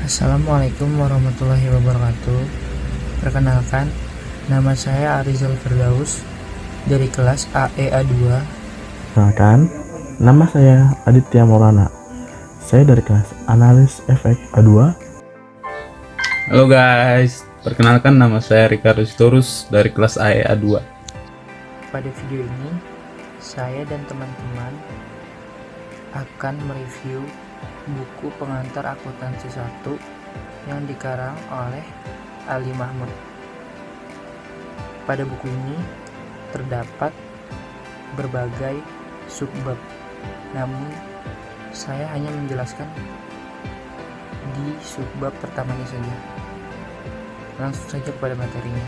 Assalamualaikum warahmatullahi wabarakatuh. Perkenalkan, nama saya Arizal Firdaus dari kelas AEA2. Perkenalkan, nama saya Aditya Maulana. Saya dari kelas Analis Efek A2. Halo guys, perkenalkan nama saya Ricardo Sitorus dari kelas AEA2. Pada video ini, saya dan teman-teman akan mereview buku pengantar akuntansi 1 yang dikarang oleh Ali Mahmud. Pada buku ini terdapat berbagai subbab, namun saya hanya menjelaskan di subbab pertamanya saja. Langsung saja kepada materinya,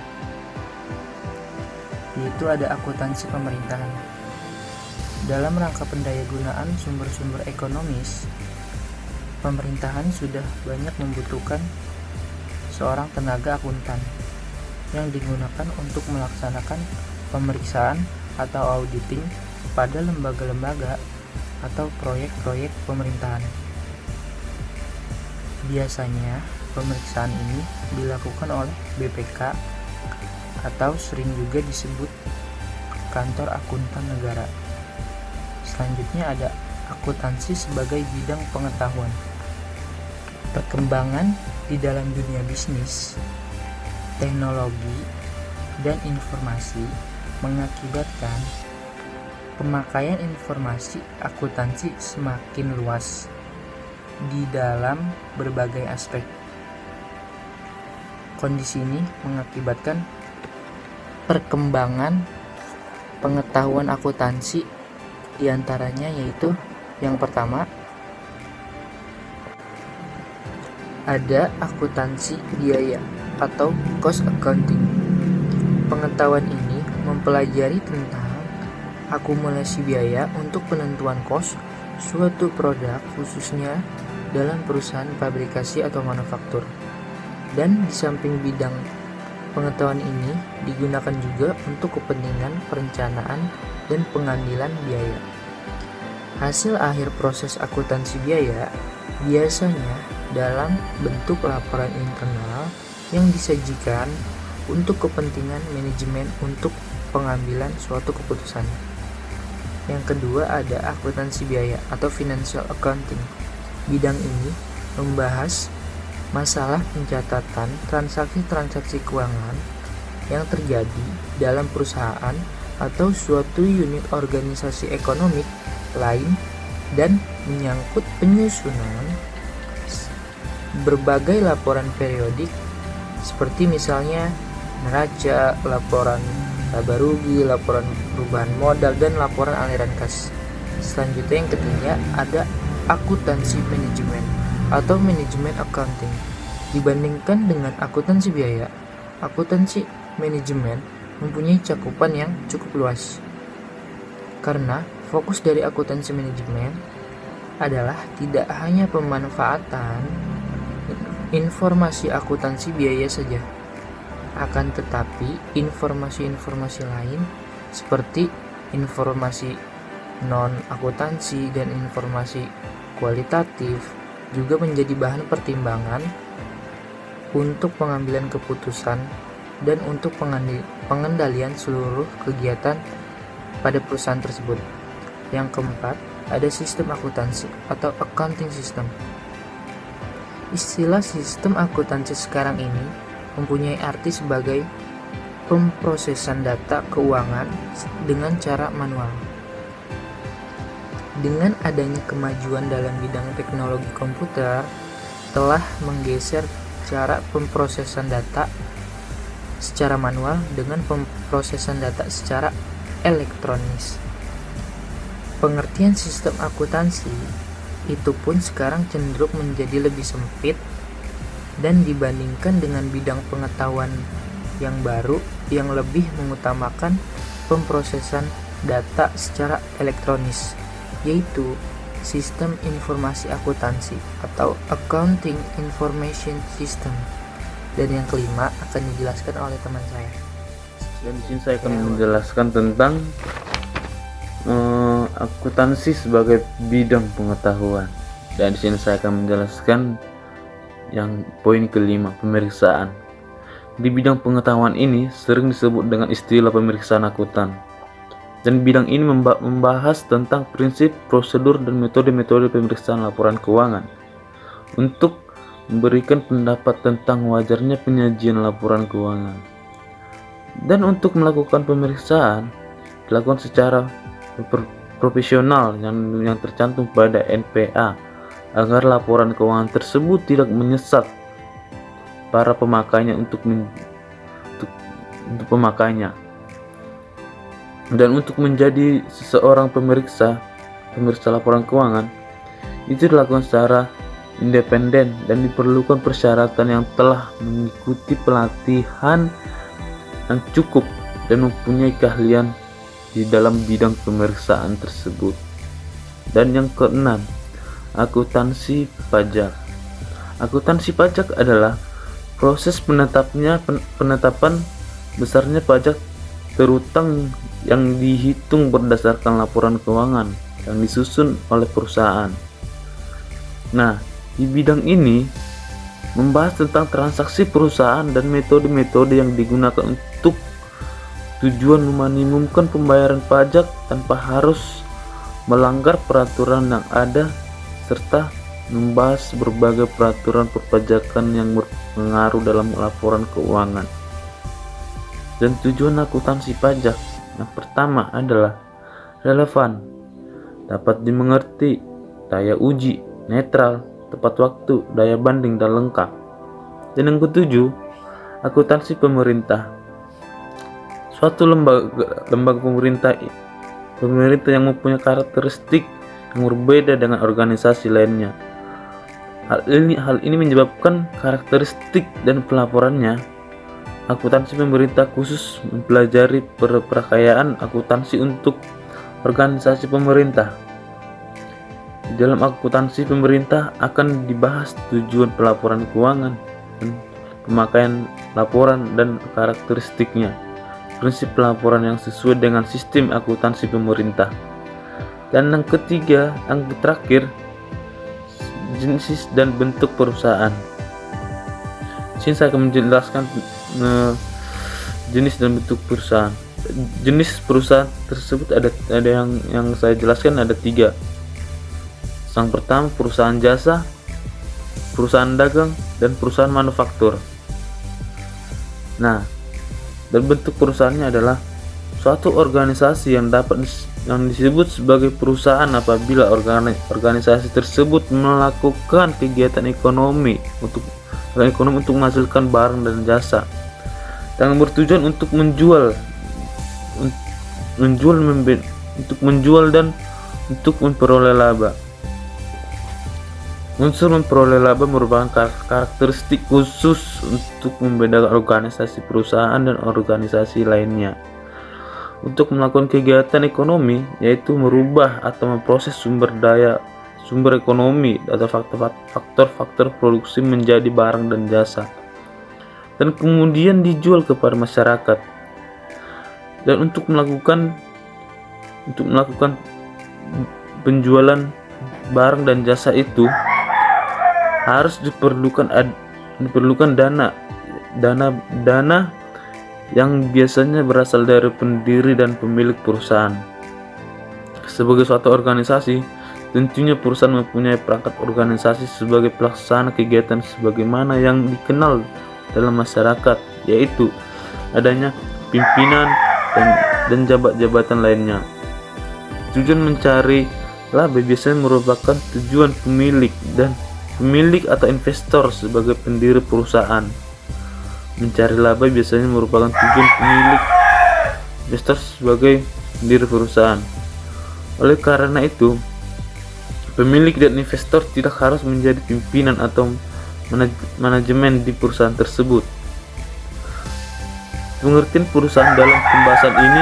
yaitu ada akuntansi pemerintahan. Dalam rangka pendayagunaan sumber-sumber ekonomis, pemerintahan sudah banyak membutuhkan seorang tenaga akuntan yang digunakan untuk melaksanakan pemeriksaan atau auditing pada lembaga-lembaga atau proyek-proyek pemerintahan. Biasanya, pemeriksaan ini dilakukan oleh BPK atau sering juga disebut kantor akuntan negara. Selanjutnya ada akuntansi sebagai bidang pengetahuan. Perkembangan di dalam dunia bisnis, teknologi, dan informasi mengakibatkan pemakaian informasi akuntansi semakin luas di dalam berbagai aspek. Kondisi ini mengakibatkan perkembangan pengetahuan akuntansi, diantaranya yaitu yang pertama ada akuntansi biaya atau cost accounting. Pengetahuan ini mempelajari tentang akumulasi biaya untuk penentuan kos suatu produk, khususnya dalam perusahaan pabrikasi atau manufaktur. Dan di samping bidang pengetahuan ini digunakan juga untuk kepentingan perencanaan dan pengambilan biaya. Hasil akhir proses akuntansi biaya biasanya dalam bentuk laporan internal yang disajikan untuk kepentingan manajemen untuk pengambilan suatu keputusan. Yang kedua ada akuntansi biaya atau financial accounting. Bidang ini membahas masalah pencatatan transaksi-transaksi keuangan yang terjadi dalam perusahaan atau suatu unit organisasi ekonomi lain dan menyangkut penyusunan berbagai laporan periodik seperti misalnya neraca, laporan laba rugi, laporan perubahan modal, dan laporan aliran kas. Selanjutnya yang ketiga ada akuntansi manajemen atau manajemen accounting. Dibandingkan dengan akuntansi biaya, akuntansi manajemen mempunyai cakupan yang cukup luas. Karena fokus dari akuntansi manajemen adalah tidak hanya pemanfaatan informasi akuntansi biaya saja, akan tetapi informasi-informasi lain seperti informasi non-akuntansi dan informasi kualitatif juga menjadi bahan pertimbangan untuk pengambilan keputusan dan untuk pengendalian seluruh kegiatan pada perusahaan tersebut. Yang keempat, ada sistem akuntansi atau accounting system. Istilah sistem akuntansi sekarang ini mempunyai arti sebagai pemrosesan data keuangan dengan cara manual. Dengan adanya kemajuan dalam bidang teknologi komputer telah menggeser cara pemrosesan data secara manual dengan pemrosesan data secara elektronis. Pengertian sistem akuntansi itu pun sekarang cenderung menjadi lebih sempit dan dibandingkan dengan bidang pengetahuan yang baru yang lebih mengutamakan pemrosesan data secara elektronis, yaitu sistem informasi akuntansi atau Accounting Information System. Dan yang kelima akan dijelaskan oleh teman saya. Dan di sini saya akan menjelaskan tentang akuntansi sebagai bidang pengetahuan. Dan di sini saya akan menjelaskan yang poin kelima, pemeriksaan. Di bidang pengetahuan ini sering disebut dengan istilah pemeriksaan akuntan. Dan bidang ini membahas tentang prinsip, prosedur, dan metode-metode pemeriksaan laporan keuangan untuk memberikan pendapat tentang wajarnya penyajian laporan keuangan. Dan untuk melakukan pemeriksaan dilakukan secara profesional yang tercantum pada NPA agar laporan keuangan tersebut tidak menyesat para pemakainya untuk pemakainya. Dan untuk menjadi seseorang pemeriksa laporan keuangan itu dilakukan secara independen dan diperlukan persyaratan yang telah mengikuti pelatihan yang cukup dan mempunyai keahlian di dalam bidang pemeriksaan tersebut. Dan yang keenam, akuntansi pajak. Akuntansi pajak adalah proses penetapan besarnya pajak terutang yang dihitung berdasarkan laporan keuangan yang disusun oleh perusahaan. Nah, di bidang ini membahas tentang transaksi perusahaan dan metode-metode yang digunakan untuk tujuan meminimumkan pembayaran pajak tanpa harus melanggar peraturan yang ada, serta membahas berbagai peraturan perpajakan yang berpengaruh dalam laporan keuangan. Dan tujuan akuntansi pajak yang pertama adalah relevan, dapat dimengerti, daya uji, netral, tepat waktu, daya banding, dan lengkap. Dan yang ketujuh, akuntansi pemerintah. Suatu lembaga pemerintah yang mempunyai karakteristik yang berbeda dengan organisasi lainnya. Hal ini menyebabkan karakteristik dan pelaporannya. Akuntansi pemerintah khusus mempelajari perakayaan akuntansi untuk organisasi pemerintah. Di dalam akuntansi pemerintah akan dibahas tujuan pelaporan keuangan dan pemakaian laporan dan karakteristiknya, prinsip pelaporan yang sesuai dengan sistem akuntansi pemerintah. Dan yang ketiga, yang terakhir, jenis dan bentuk perusahaan. Sini saya akan menjelaskan jenis dan bentuk perusahaan. Jenis perusahaan tersebut ada yang saya jelaskan ada 3. Yang pertama, perusahaan jasa, perusahaan dagang, dan perusahaan manufaktur. Nah, dan bentuk perusahaannya adalah suatu organisasi yang disebut sebagai perusahaan apabila organisasi tersebut melakukan kegiatan ekonomi untuk menghasilkan barang dan jasa yang bertujuan untuk menjual dan untuk memperoleh laba. Unsur memperoleh laba merupakan karakteristik khusus untuk membedakan organisasi perusahaan dan organisasi lainnya. Untuk melakukan kegiatan ekonomi, yaitu merubah atau memproses sumber ekonomi atau faktor-faktor produksi menjadi barang dan jasa, dan kemudian dijual kepada masyarakat. Dan untuk melakukan penjualan barang dan jasa itu harus diperlukan dana yang biasanya berasal dari pendiri dan pemilik perusahaan. Sebagai suatu organisasi, tentunya perusahaan mempunyai perangkat organisasi sebagai pelaksana kegiatan sebagaimana yang dikenal dalam masyarakat, yaitu adanya pimpinan dan jabatan lainnya. Tujuan mencari laba biasanya merupakan tujuan pemilik atau investor sebagai pendiri perusahaan. Mencari laba biasanya merupakan tujuan pemilik investor sebagai pendiri perusahaan. Oleh karena itu, pemilik dan investor tidak harus menjadi pimpinan atau manajemen di perusahaan tersebut. Pengertian perusahaan dalam pembahasan ini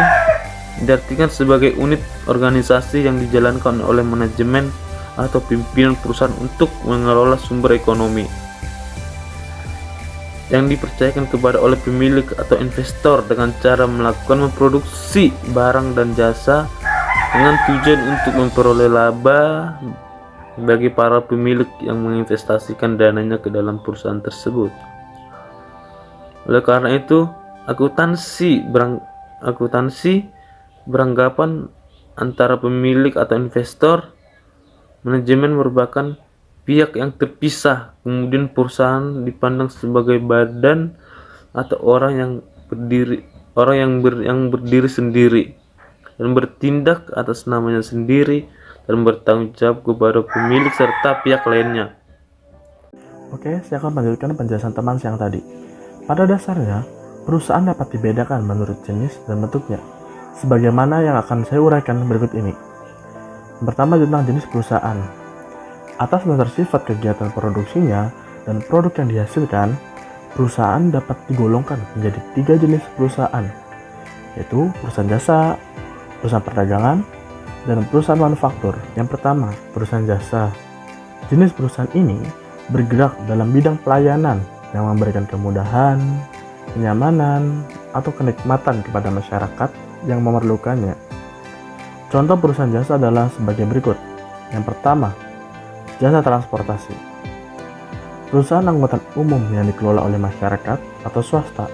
diartikan sebagai unit organisasi yang dijalankan oleh manajemen atau pimpinan perusahaan untuk mengelola sumber ekonomi yang dipercayakan kepada oleh pemilik atau investor dengan cara melakukan memproduksi barang dan jasa dengan tujuan untuk memperoleh laba bagi para pemilik yang menginvestasikan dananya ke dalam perusahaan tersebut. Oleh karena itu, akuntansi beranggapan antara pemilik atau investor, manajemen merupakan pihak yang terpisah, kemudian perusahaan dipandang sebagai badan atau orang yang berdiri sendiri dan bertindak atas namanya sendiri dan bertanggung jawab kepada pemilik serta pihak lainnya. Oke, saya akan melanjutkan penjelasan teman siang tadi. Pada dasarnya, perusahaan dapat dibedakan menurut jenis dan bentuknya, sebagaimana yang akan saya uraikan berikut ini. Yang pertama tentang jenis perusahaan. Atas dasar sifat kegiatan produksinya dan produk yang dihasilkan, perusahaan dapat digolongkan menjadi 3 jenis perusahaan, yaitu perusahaan jasa, perusahaan perdagangan, dan perusahaan manufaktur. Yang pertama, perusahaan jasa. Jenis perusahaan ini bergerak dalam bidang pelayanan yang memberikan kemudahan, kenyamanan, atau kenikmatan kepada masyarakat yang memerlukannya. Contoh perusahaan jasa adalah sebagai berikut. Yang pertama, jasa transportasi. Perusahaan angkutan umum yang dikelola oleh masyarakat atau swasta,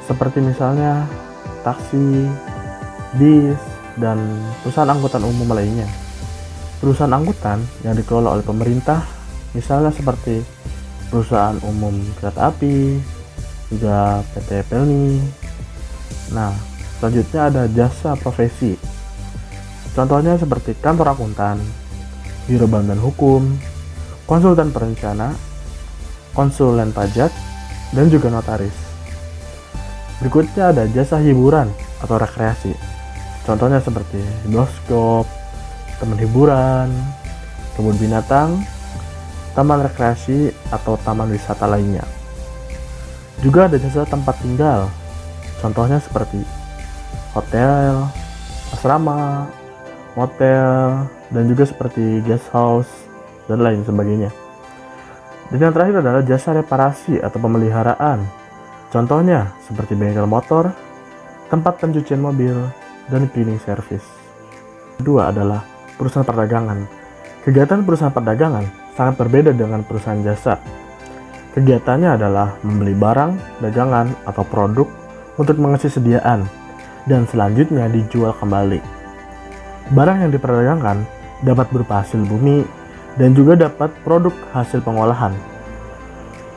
seperti misalnya taksi, bis, dan perusahaan angkutan umum lainnya. Perusahaan angkutan yang dikelola oleh pemerintah, misalnya seperti perusahaan umum kereta api, juga PT Pelni. Nah, selanjutnya ada jasa profesi. Contohnya seperti kantor akuntan, biro bantuan hukum, konsultan perencana, konsulen pajak, dan juga notaris. Berikutnya ada jasa hiburan atau rekreasi. Contohnya seperti bioskop, taman hiburan, kebun binatang, taman rekreasi, atau taman wisata lainnya. Juga ada jasa tempat tinggal. Contohnya seperti hotel, asrama, motel, dan juga seperti guest house, dan lain sebagainya. Dan yang terakhir adalah jasa reparasi atau pemeliharaan. Contohnya seperti bengkel motor, tempat pencucian mobil, dan cleaning service. Kedua adalah perusahaan perdagangan. Kegiatan perusahaan perdagangan sangat berbeda dengan perusahaan jasa. Kegiatannya adalah membeli barang, dagangan, atau produk untuk mengisi sediaan, dan selanjutnya dijual kembali. Barang yang diperdagangkan dapat berupa hasil bumi, dan juga dapat produk hasil pengolahan.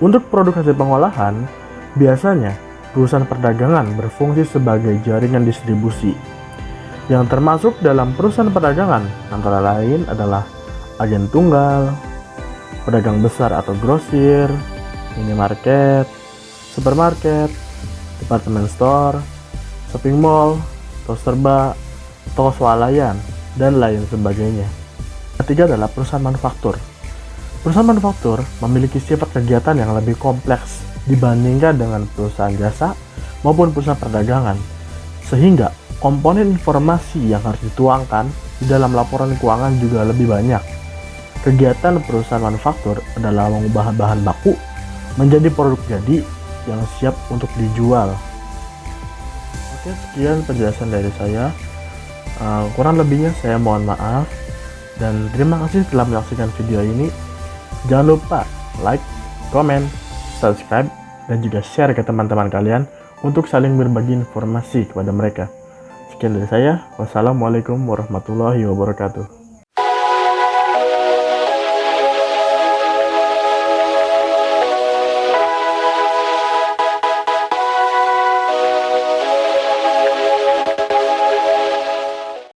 Untuk produk hasil pengolahan, biasanya perusahaan perdagangan berfungsi sebagai jaringan distribusi. Yang termasuk dalam perusahaan perdagangan antara lain adalah agen tunggal, pedagang besar atau grosir, minimarket, supermarket, department store, shopping mall, toko serba, toko swalayan, dan lain sebagainya. Ketiga adalah perusahaan manufaktur. Perusahaan manufaktur memiliki sifat kegiatan yang lebih kompleks dibandingkan dengan perusahaan jasa maupun perusahaan perdagangan, sehingga komponen informasi yang harus dituangkan di dalam laporan keuangan juga lebih banyak. Kegiatan perusahaan manufaktur adalah mengubah bahan baku menjadi produk jadi yang siap untuk dijual. Oke, sekian penjelasan dari saya. Kurang lebihnya saya mohon maaf, dan terima kasih telah menyaksikan video ini. Jangan lupa like, comment, subscribe, dan juga share ke teman-teman kalian untuk saling berbagi informasi kepada mereka. Sekian dari saya. Wassalamualaikum warahmatullahi wabarakatuh.